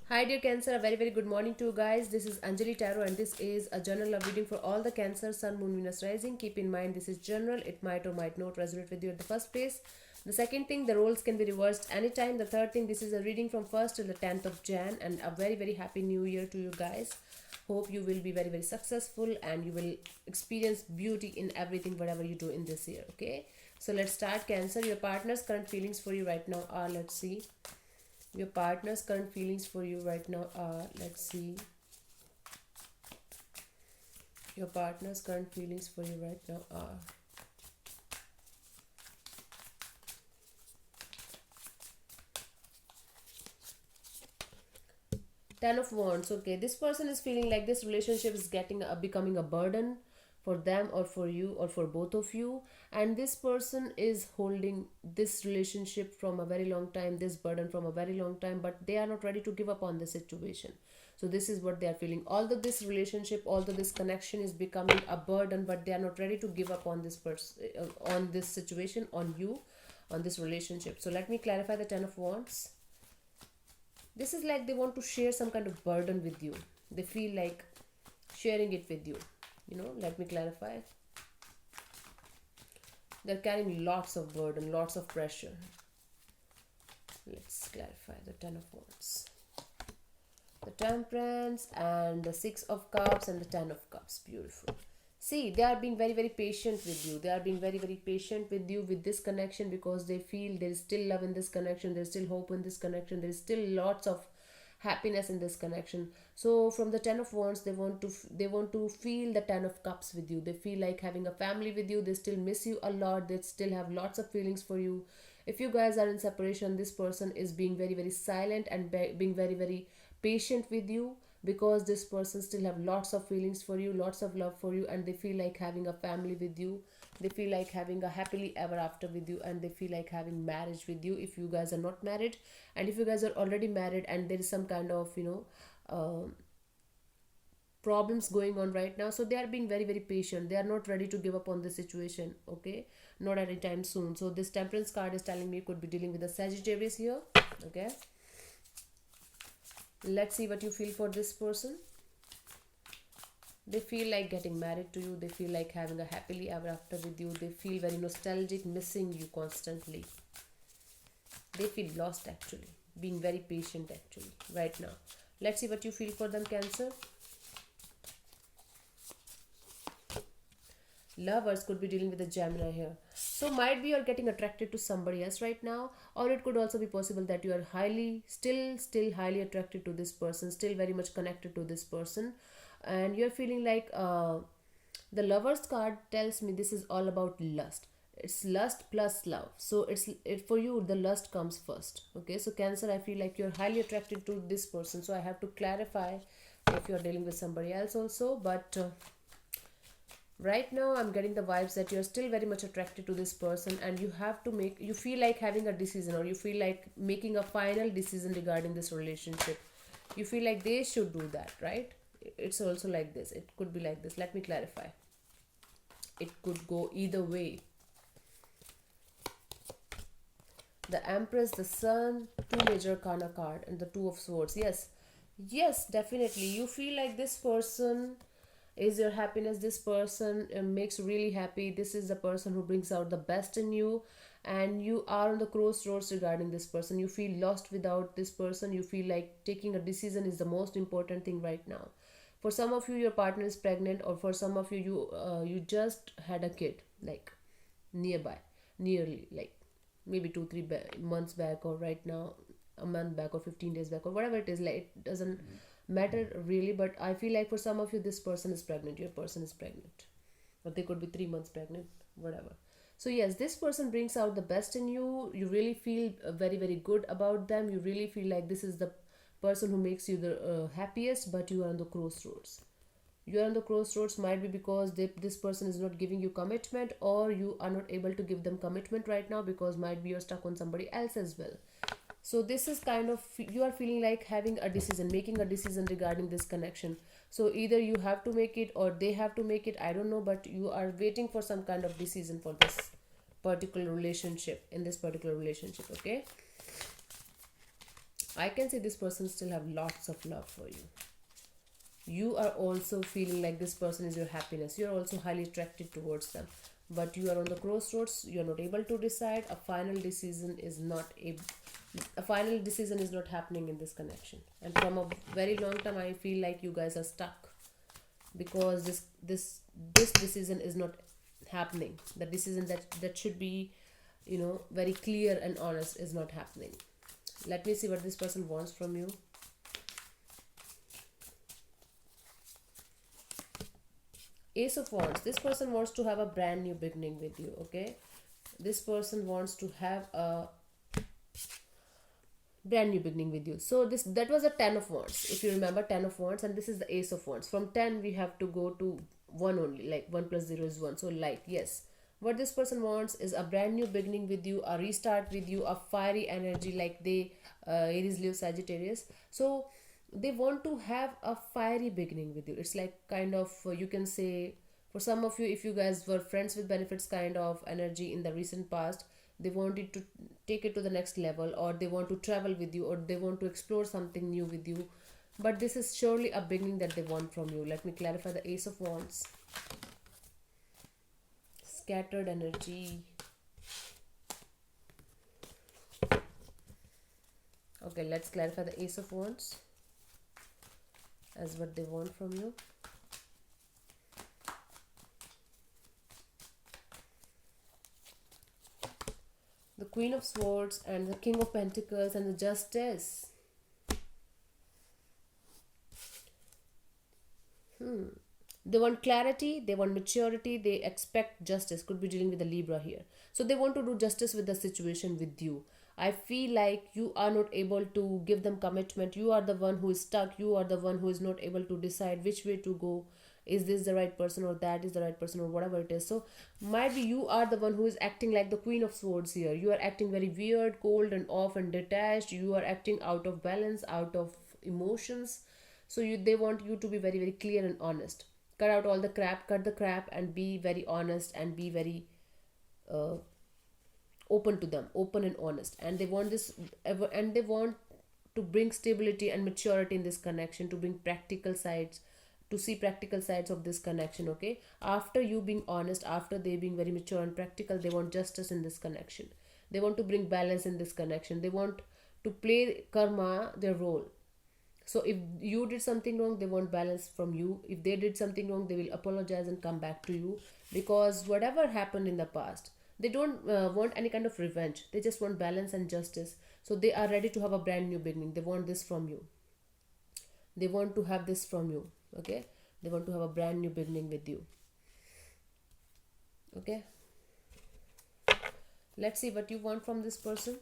Hi dear Cancer, a very good morning to you guys. This is Anjali Tarot and this is a general love reading for all the Cancer, Sun, Moon, Venus, Rising. Keep in mind this is general. It might or might not resonate with you at the first place. The second thing, the roles can be reversed anytime. The third thing, this is a reading from 1st till the 10th of Jan and a very happy new year to you guys. Hope you will be very successful and you will experience beauty in everything whatever you do in this year. Okay, so let's start. Cancer, your partner's current feelings for you right now are, let's see. Your partner's current feelings for you right now are, let's see. Your partner's current feelings for you right now are. Ten of Wands. Okay, this person is feeling like this relationship is becoming a burden for them or for you or for both of you, and this person is holding this relationship from a very long time, this burden from a very long time, but they are not ready to give up on the situation. So this is what they are feeling. Although this relationship, although this connection is becoming a burden, but they are not ready to give up on this person, on this situation, on you, on this relationship. So let me clarify the Ten of Wands. This is like they want to share some kind of burden with you. They feel like sharing it with you. Let me clarify. They're carrying lots of burden, lots of pressure. Let's clarify the Ten of Wands. The Temperance and the Six of Cups and the Ten of Cups. Beautiful. See, they are being very patient with you. They are being very patient with you with this connection because they feel there is still love in this connection. There is still hope in this connection. There is still lots of happiness in this connection. So from the Ten of Wands, they want to feel the Ten of Cups with you. They feel like having a family with you. They still miss you a lot. They still have lots of feelings for you. If you guys are in separation, this person is being very silent and being very patient with you, because this person still have lots of feelings for you, lots of love for you, and they feel like having a family with you. They feel like having a happily ever after with you, and they feel like having marriage with you if you guys are not married. And if you guys are already married and there is some kind of problems going on right now, so they are being very patient. They are not ready to give up on the situation. Okay, not anytime soon. So this Temperance card is telling me you could be dealing with a Sagittarius here. Okay, let's see what you feel for this person. They feel like getting married to you. They feel like having a happily ever after with you. They feel very nostalgic, missing you constantly. They feel lost actually, being very patient actually right now. Let's see what you feel for them, Cancer. Lovers could be dealing with a Gemini here. So might be you're getting attracted to somebody else right now, or it could also be possible that you are still highly attracted to this person, still very much connected to this person, and you're feeling like the Lovers card tells me this is all about lust. It's lust plus love. So for you the lust comes first. Okay, so Cancer, I feel like you're highly attracted to this person, so I have to clarify if you're dealing with somebody else also, but right now I'm getting the vibes that you're still very much attracted to this person, and you feel like having a decision, or you feel like making a final decision regarding this relationship. You feel like they should do that, right? It's also like this. It could be like this. Let me clarify. It could go either way. The Empress, the Sun, two major Arcana card, and the Two of Swords. Yes, definitely. You feel like this person is your happiness. This person makes you really happy. This is the person who brings out the best in you, and you are on the crossroads regarding this person. You feel lost without this person. You feel like taking a decision is the most important thing right now. For some of you, your partner is pregnant, or for some of you, you just had a kid, like nearby, nearly, like maybe 2 3 months back, or right now a month back, or 15 days back, or whatever it is. Like, it doesn't matter really, but I feel like for some of you this person is pregnant, your person is pregnant, or they could be 3 months pregnant, whatever. So yes, this person brings out the best in you. You really feel very good about them. You really feel like this is the person who makes you the happiest, but you are on the crossroads. You are on the crossroads might be because this person is not giving you commitment, or you are not able to give them commitment right now, because might be you're stuck on somebody else as well. So this is kind of, you are feeling like having a decision, making a decision regarding this connection. So either you have to make it or they have to make it, I don't know, but you are waiting for some kind of decision for this particular relationship, in this particular relationship. Okay, I can see this person still have lots of love for you. You are also feeling like this person is your happiness. You are also highly attracted towards them, but you are on the crossroads. You are not able to decide. A final decision is not happening in this connection, and from a very long time I feel like you guys are stuck because this decision is not happening. The decision that should be, very clear and honest, is not happening. Let me see what this person wants from you. Ace of Wands. This person wants to have a brand new beginning with you, okay? This person wants to have a brand new beginning with you. So that was a 10 of Wands. If you remember, 10 of Wands, and this is the Ace of Wands. From 10 we have to go to 1 only, like 1 plus 0 is 1. So like, yes, what this person wants is a brand new beginning with you, a restart with you, a fiery energy, like they Aries, Leo, Sagittarius. So they want to have a fiery beginning with you. It's like kind of, you can say, for some of you, if you guys were friends with benefits kind of energy in the recent past, they wanted to take it to the next level, or they want to travel with you, or they want to explore something new with you. But this is surely a beginning that they want from you. Let me clarify the Ace of Wands. Scattered energy. Okay, let's clarify the Ace of Wands as what they want from you. The Queen of Swords and the King of Pentacles and the Justice. They want clarity, they want maturity, they expect justice. Could be dealing with a Libra here. So they want to do justice with the situation with you. I feel like you are not able to give them commitment. You are the one who is stuck. You are the one who is not able to decide which way to go. Is this the right person, or that is the right person, or whatever it is. So might be you are the one who is acting like the Queen of Swords here. You are acting very weird, cold and off and detached. You are acting out of balance, out of emotions. So they want you to be very, very clear and honest. Cut out all the crap, cut the crap, and be very honest, and be very uh, open to them, open and honest. And they want this and they want to bring stability and maturity in this connection, to bring practical sides, to see practical sides of this connection. Okay, after you being honest, after they being very mature and practical, they want justice in this connection. They want to bring balance in this connection. They want to play karma their role. So if you did something wrong, they want balance from you. If they did something wrong, they will apologize and come back to you, because whatever happened in the past, they don't want any kind of revenge. They just want balance and justice. So they are ready to have a brand new beginning. They want this from you. They want to have this from you. Okay, they want to have a brand new beginning with you. Okay, let's see what you want from this person.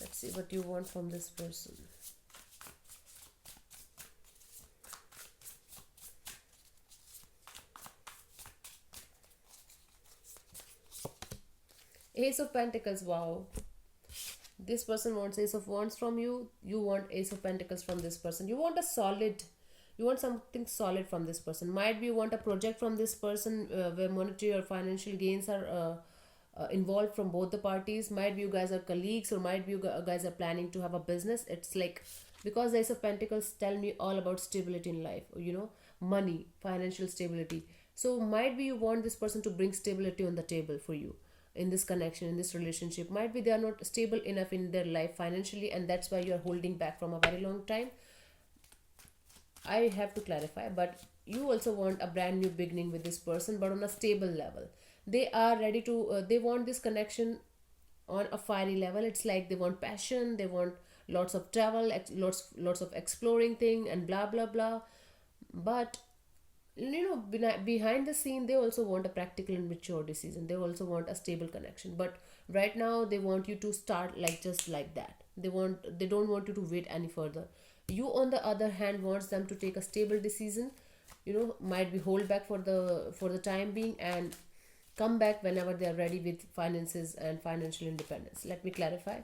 Let's see what you want from this person. Ace of Pentacles. Wow, this person wants Ace of Wands from you. You want Ace of Pentacles from this person. You want something solid from this person. Might be you want a project from this person, where monetary or financial gains are involved from both the parties. Might be you guys are colleagues, or might be you guys are planning to have a business. It's like, because the Ace of Pentacles tell me all about stability in life, money, financial stability. So might be you want this person to bring stability on the table for you in this connection, in this relationship. Might be they are not stable enough in their life financially, and that's why you are holding back from a very long time. I have to clarify, but you also want a brand new beginning with this person, but on a stable level. They are ready to, they want this connection on a fiery level. It's like they want passion, they want lots of travel, lots of exploring thing, and blah blah blah. But behind the scene, they also want a practical and mature decision. They also want a stable connection. But right now they want you to start like just like that. They don't want you to wait any further. You on the other hand wants them to take a stable decision. Might be hold back for the time being, and come back whenever they are ready with finances and financial independence. Let me clarify.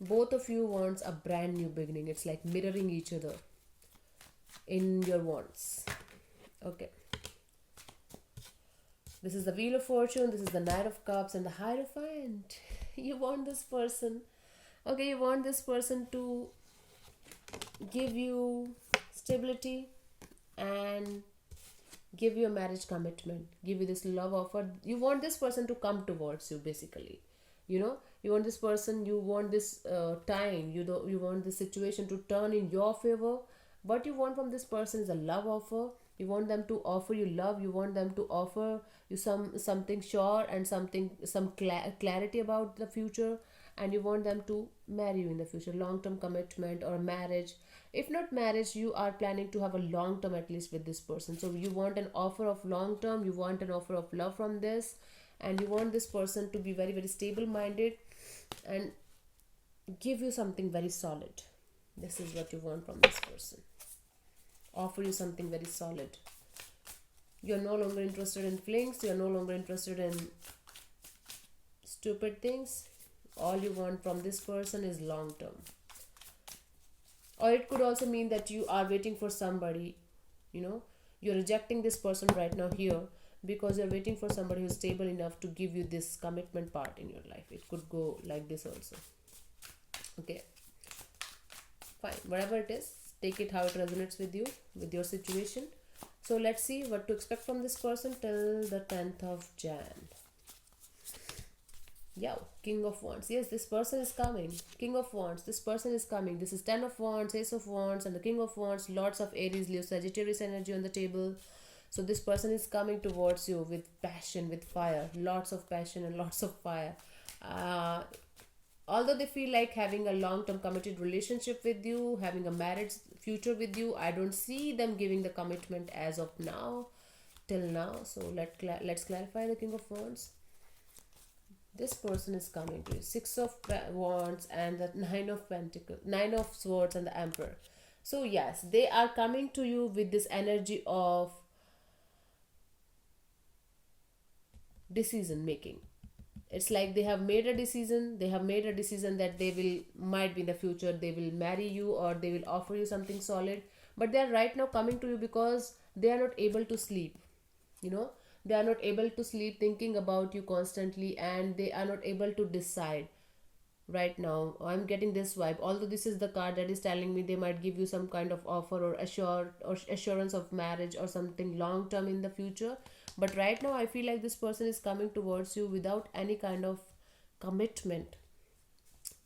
Both of you wants a brand new beginning. It's like mirroring each other in your wants. Okay, This is the Wheel of Fortune, this is the Knight of Cups, and the Hierophant. You want this person, okay, you want this person to give you stability and give you a marriage commitment, give you this love offer. You want this person to come towards you, basically. You know, you want this person, you want this time, you want this situation to turn in your favor. What you want from this person is a love offer. You want them to offer you love, you want them to offer you something sure and clarity about the future, and you want them to marry you in the future, long term commitment or marriage. If not marriage, you are planning to have a long term at least with this person. So you want an offer of long term, you want an offer of love from this, and you want this person to be very very stable minded and give you something very solid. This is what you want from this person, offer you something very solid. You're no longer interested in flings, you're no longer interested in stupid things. All you want from this person is long term. Or it could also mean that you are waiting for somebody, you know, you're rejecting this person right now here because you're waiting for somebody who's stable enough to give you this commitment part in your life. It could go like this also. Okay, fine, whatever it is, take it how it resonates with you, with your situation. So let's see what to expect from this person till the 10th of Jan. Yeah, King of Wands. Yes, this person is coming. King of Wands. This person is coming. This is 10 of Wands, Ace of Wands, and the King of Wands. Lots of Aries, Leo, Sagittarius energy on the table. So this person is coming towards you with passion, with fire. Lots of passion and lots of fire. Uh, Although they feel like having a long-term committed relationship with you, having a marriage future with you, I don't see them giving the commitment as of now, till now. So let's clarify the King of Wands. This person is coming to you. Six of Wands and the Nine of Pentacles, Nine of Swords and the Emperor. So yes, they are coming to you with this energy of decision making. It's like they have made a decision, that they will, might be in the future, they will marry you or they will offer you something solid. But they are right now coming to you because they are not able to sleep, you know, they are not able to sleep thinking about you constantly, and they are not able to decide right now. I'm getting this vibe, although this is the card that is telling me they might give you some kind of offer or assurance of marriage or something long term in the future. But right now I feel like this person is coming towards you without any kind of commitment,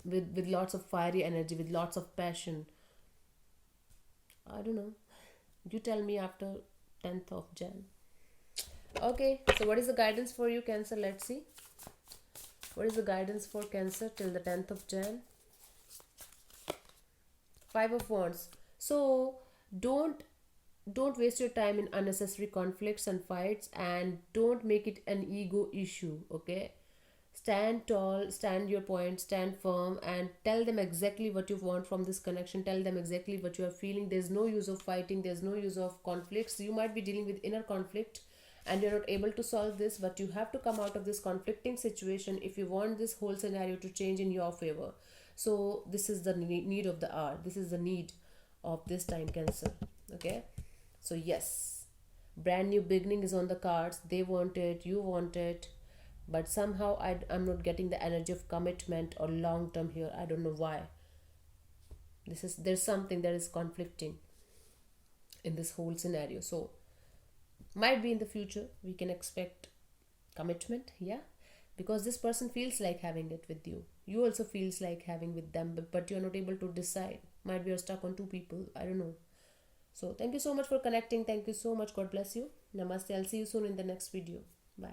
with lots of fiery energy, with lots of passion. I don't know, you tell me after 10th of Jan. Okay, so what is the guidance for you, Cancer? Let's see. What is the guidance for Cancer till the 10th of Jan? Five of Wands. So don't waste your time in unnecessary conflicts and fights, and don't make it an ego issue. Okay, stand tall, stand your point, stand firm, and tell them exactly what you want from this connection. Tell them exactly what you are feeling. There's no use of fighting, there's no use of conflicts. You might be dealing with inner conflict and you're not able to solve this, but you have to come out of this conflicting situation if you want this whole scenario to change in your favor. So this is the need of the hour, this is the need of this time, Cancer. Okay, so yes, brand new beginning is on the cards. They want it, you want it, but somehow I'm not getting the energy of commitment or long term here. I don't know why. There's something that is conflicting in this whole scenario. So might be in the future we can expect commitment, yeah, because this person feels like having it with you. You also feels like having with them, but you're not able to decide. Might be you're stuck on two people. I don't know. So thank you so much for connecting. Thank you so much. God bless you. Namaste. I'll see you soon in the next video. Bye.